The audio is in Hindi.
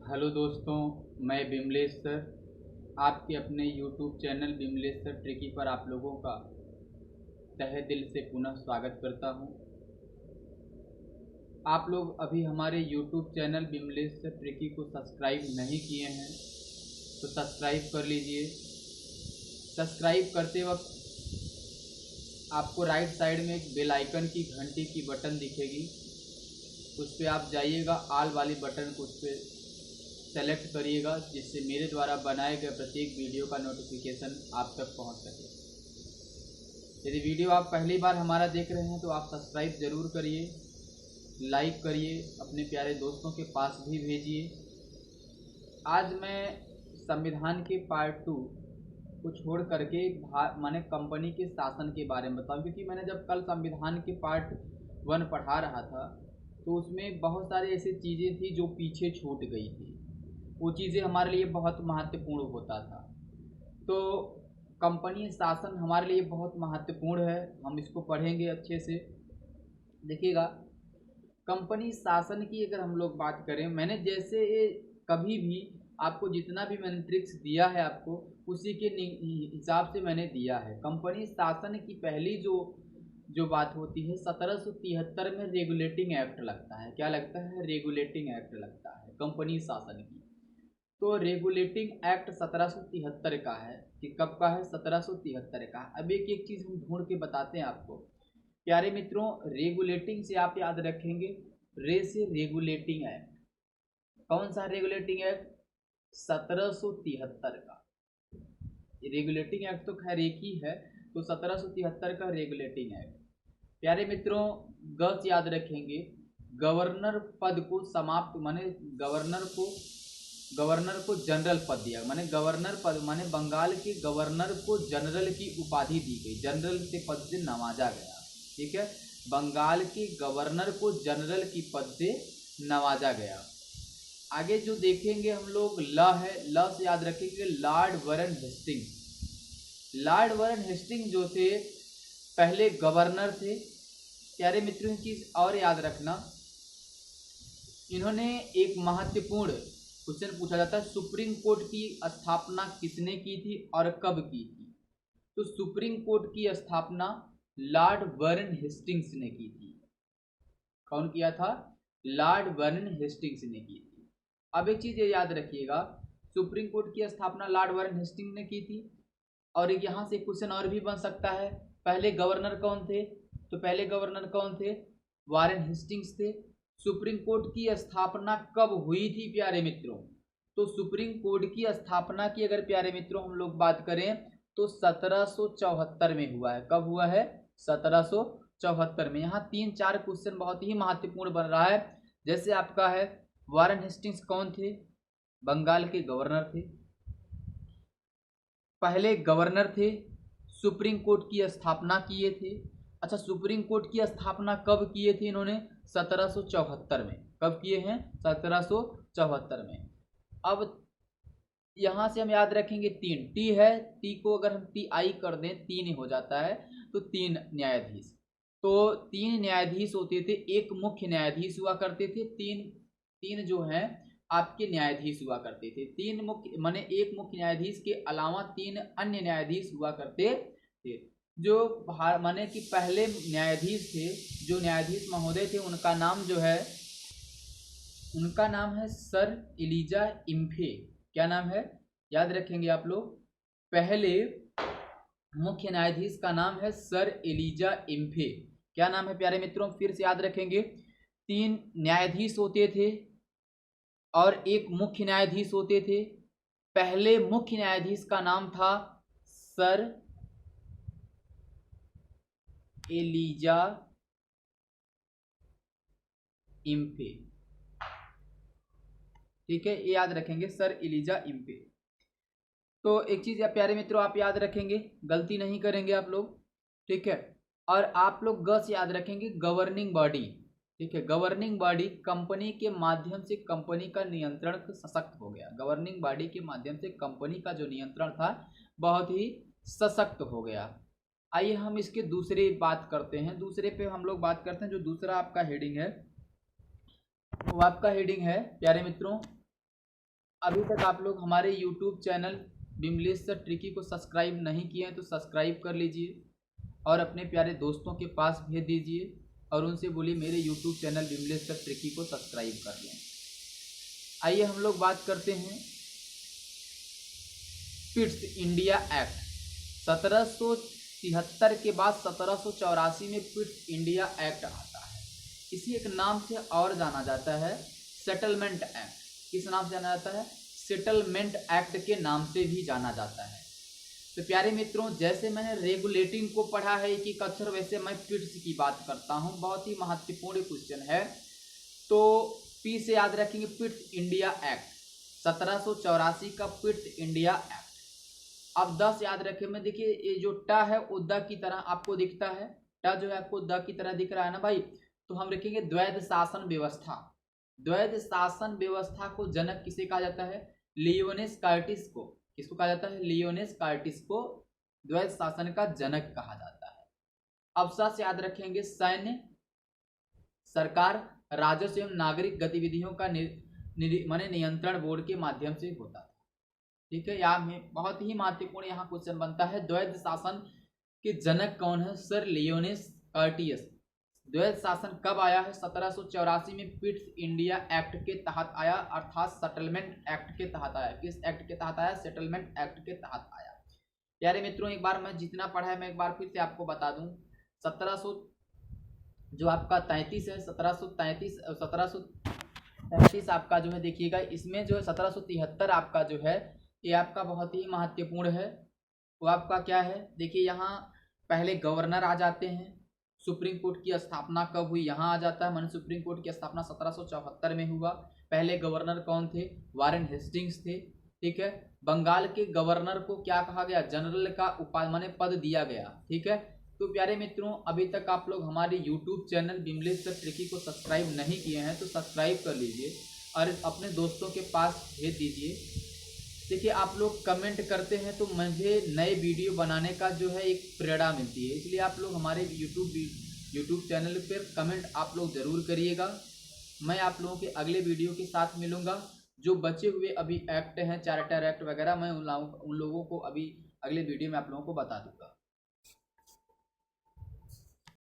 हेलो दोस्तों, मैं बिमलेश सर आपके अपने YouTube channel Bimlesh sir tricky पर आप लोगों का तहे दिल से पुनः स्वागत करता हूं। आप लोग अभी हमारे YouTube channel Bimlesh sir tricky को सब्सक्राइब नहीं किए हैं तो सब्सक्राइब कर लीजिए। सब्सक्राइब करते वक्त आपको राइट साइड में एक बेल आइकन की घंटी की बटन दिखेगी, उस पर आप जाइएगा, ऑल वाली बटन को उस पर सेलेक्ट करिएगा, जिससे मेरे द्वारा बनाए गए प्रत्येक वीडियो का नोटिफिकेशन आप तक पहुंच सके। यदि वीडियो आप पहली बार हमारा देख रहे हैं तो आप सब्सक्राइब ज़रूर करिए, लाइक करिए, अपने प्यारे दोस्तों के पास भी भेजिए। आज मैं संविधान के पार्ट 2 को छोड़ करके माने कंपनी के शासन के बारे में बताऊँ, क्योंकि मैंने जब कल संविधान के पार्ट 1 पढ़ा रहा था तो उसमें बहुत सारी ऐसी चीज़ें थी जो पीछे छूट गई थी। वो चीज़ें हमारे लिए बहुत महत्वपूर्ण होता था। तो कंपनी शासन हमारे लिए बहुत महत्वपूर्ण है, हम इसको पढ़ेंगे अच्छे से। देखिएगा, कंपनी शासन की अगर हम लोग बात करें, मैंने जैसे कभी भी आपको जितना भी मैंने ट्रिक्स दिया है आपको उसी के हिसाब से मैंने दिया है। कंपनी शासन की पहली जो जो बात होती है 1773 में रेगुलेटिंग एक्ट लगता है। क्या लगता है? रेगुलेटिंग एक्ट लगता है कंपनी शासन की। तो रेगुलेटिंग एक्ट 1773 का है कि कब का है? 1773 का। अब एक एक चीज़ हम ढूंढ के बताते हैं आपको। प्यारे मित्रों, रेगुलेटिंग से आप याद रखेंगे रे से रेगुलेटिंग एक्ट। कौन सा रेगुलेटिंग एक्ट? 1773 का। रेगुलेटिंग एक्ट तो खैर एक ही है, तो 1773 का रेगुलेटिंग एक्ट। प्यारे मित्रों, गस याद रखेंगे, गवर्नर पद को समाप्त माने गवर्नर को जनरल पद दिया, माने गवर्नर पद माने बंगाल के गवर्नर को जनरल की उपाधि दी गई, जनरल के पद से नवाजा गया। ठीक है, बंगाल के गवर्नर को जनरल की पद से नवाजा गया। आगे जो देखेंगे हम लोग ल है, ल से याद रखेंगे Lord Warren Hastings. Lord Warren Hastings जो थे पहले गवर्नर थे। प्यारे मित्रों, की चीज और याद रखना, इन्होंने एक महत्वपूर्ण क्वेश्चन पूछा जाता है, सुप्रीम कोर्ट की स्थापना किसने की थी और कब की थी? तो सुप्रीम कोर्ट की स्थापना लॉर्ड वारन हेस्टिंग्स ने की थी। कौन किया था? लॉर्ड वारन हेस्टिंग्स ने की थी। अब एक चीज याद रखिएगा, सुप्रीम कोर्ट की स्थापना लॉर्ड वारन हेस्टिंग्स ने की थी। और यहां से क्वेश्चन और भी बन सकता है, पहले गवर्नर कौन थे? तो पहले गवर्नर कौन थे? वारन हेस्टिंग्स थे। सुप्रीम कोर्ट की स्थापना कब हुई थी प्यारे मित्रों? तो सुप्रीम कोर्ट की स्थापना की अगर प्यारे मित्रों हम लोग बात करें तो 1774 में हुआ है। कब हुआ है? 1774 में। यहाँ 3-4 क्वेश्चन बहुत ही महत्वपूर्ण बन रहा है। जैसे आपका है, वारन हेस्टिंग्स कौन थे? बंगाल के गवर्नर थे, पहले गवर्नर थे, सुप्रीम कोर्ट की स्थापना किए थे। अच्छा, सुप्रीम कोर्ट की स्थापना कब किए थे इन्होंने? 1774 में। कब किए हैं? 1774 में। अब यहां से हम याद रखेंगे 3 टी है, टी को अगर हम टी आई कर दें 3 हो जाता है, तो 3 न्यायाधीश। तो 3 न्यायाधीश होते थे, एक मुख्य न्यायाधीश हुआ करते थे, तीन जो हैं आपके न्यायाधीश हुआ करते थे। 3 मुख्य माने एक मुख्य न्यायाधीश के अलावा 3 अन्य न्यायाधीश हुआ करते थे। जो माने कि पहले न्यायाधीश थे, जो न्यायाधीश महोदय थे, उनका नाम जो है, उनका नाम है सर एलिजा इम्फे। क्या नाम है? याद रखेंगे आप लोग, पहले मुख्य न्यायाधीश का नाम है सर एलिजा इम्फे। क्या नाम है प्यारे मित्रों? फिर से याद रखेंगे, 3 न्यायाधीश होते थे और एक मुख्य न्यायाधीश होते थे। पहले मुख्य न्यायाधीश का नाम था सर एलिजा इम्फे। ठीक है, ये याद रखेंगे, सर एलिजा इम्फे। तो एक चीज या प्यारे मित्रों आप याद रखेंगे, गलती नहीं करेंगे आप लोग। ठीक है, और आप लोग गस याद रखेंगे, गवर्निंग बॉडी। ठीक है, गवर्निंग बॉडी कंपनी के माध्यम से कंपनी का नियंत्रण सशक्त हो गया। गवर्निंग बॉडी के माध्यम से कंपनी का जो नियंत्रण था बहुत ही सशक्त हो गया। आइए हम इसके दूसरे बात करते हैं, दूसरे पे हम लोग बात करते हैं। जो दूसरा आपका हेडिंग है वो आपका हेडिंग है प्यारे मित्रों, अभी तक आप लोग हमारे YouTube channel Bimlesh sir tricky को सब्सक्राइब नहीं किए हैं तो सब्सक्राइब कर लीजिए और अपने प्यारे दोस्तों के पास भेज दीजिए और उनसे बोलिए मेरे YouTube channel Bimlesh sir tricky को सब्सक्राइब कर लें। आइए हम लोग बात करते हैं पिट्स इंडिया एक्ट। 1773 के बाद 1784 में पिट्स इंडिया एक्ट आता है। इसी एक नाम से और जाना जाता है सेटलमेंट एक्ट। किस नाम से जाना जाता है? सेटलमेंट एक्ट के नाम से भी जाना जाता है। तो प्यारे मित्रों, जैसे मैंने रेगुलेटिंग को पढ़ा है एक एक अक्षर, वैसे मैं पिट्स की बात करता हूं। बहुत ही महत्वपूर्ण क्वेश्चन है, तो पी से याद रखेंगे पिट्स इंडिया एक्ट, 1784 का पिट्स इंडिया एक्ट। अब 10 याद रखें में, देखिए ये जो टा है वो द की तरह आपको दिखता है, टा जो है आपको द की तरह दिख रहा है ना भाई, तो हम लिखेंगे द्वैध शासन व्यवस्था। द्वैध शासन व्यवस्था को जनक किसे कहा जाता है? लियोनेस कार्टिस को। किसको कहा जाता है? लियोनेस कार्टिस को द्वैध शासन का जनक कहा जाता है। अब से याद रखेंगे सैन्य, सरकार, राजस्व एवं नागरिक गतिविधियों का माने नियंत्रण बोर्ड के माध्यम से होता था। ठीक है, यहाँ में बहुत ही महत्वपूर्ण यहाँ क्वेश्चन बनता है, द्वैध शासन के जनक कौन है? सर लियोनेस कार्टियस। द्वैध शासन कब आया है? 1784 में पिट्स इंडिया एक्ट के तहत आया, अर्थात सेटलमेंट एक्ट के तहत आया। किस एक्ट के तहत आया? सेटलमेंट एक्ट के तहत आया। प्यारे मित्रों, एक बार मैं जितना पढ़ा है मैं एक बार फिर से आपको बता दूं। 1700 जो आपका 33 है, 1733 आपका जो है देखिएगा, इसमें जो है 1773 आपका जो है ये आपका बहुत ही महत्वपूर्ण है। वो आपका क्या है? देखिए यहाँ पहले गवर्नर आ जाते हैं। सुप्रीम कोर्ट की स्थापना कब हुई? यहाँ आ जाता है। माने सुप्रीम कोर्ट की स्थापना 1774 में हुआ। पहले गवर्नर कौन थे? वारेन हेस्टिंग्स थे। ठीक है, बंगाल के गवर्नर को क्या कहा गया? जनरल का उपाधि माने पद दिया गया। ठीक है, तो प्यारे मित्रों, अभी तक आप लोग हमारे YouTube channel Bimlesh sir tricky को सब्सक्राइब नहीं किए हैं तो सब्सक्राइब कर लीजिए और अपने दोस्तों के पास भेज दीजिए। देखिए, आप लोग कमेंट करते हैं तो मुझे नए वीडियो बनाने का जो है एक प्रेरणा मिलती है, इसलिए आप लोग हमारे यूट्यूब चैनल पर कमेंट आप लोग ज़रूर करिएगा। मैं आप लोगों के अगले वीडियो के साथ मिलूँगा। जो बचे हुए अभी एक्ट हैं, चार्टर एक्ट वगैरह, मैं उन लोगों को अभी अगले वीडियो में आप लोगों को बता दूँगा।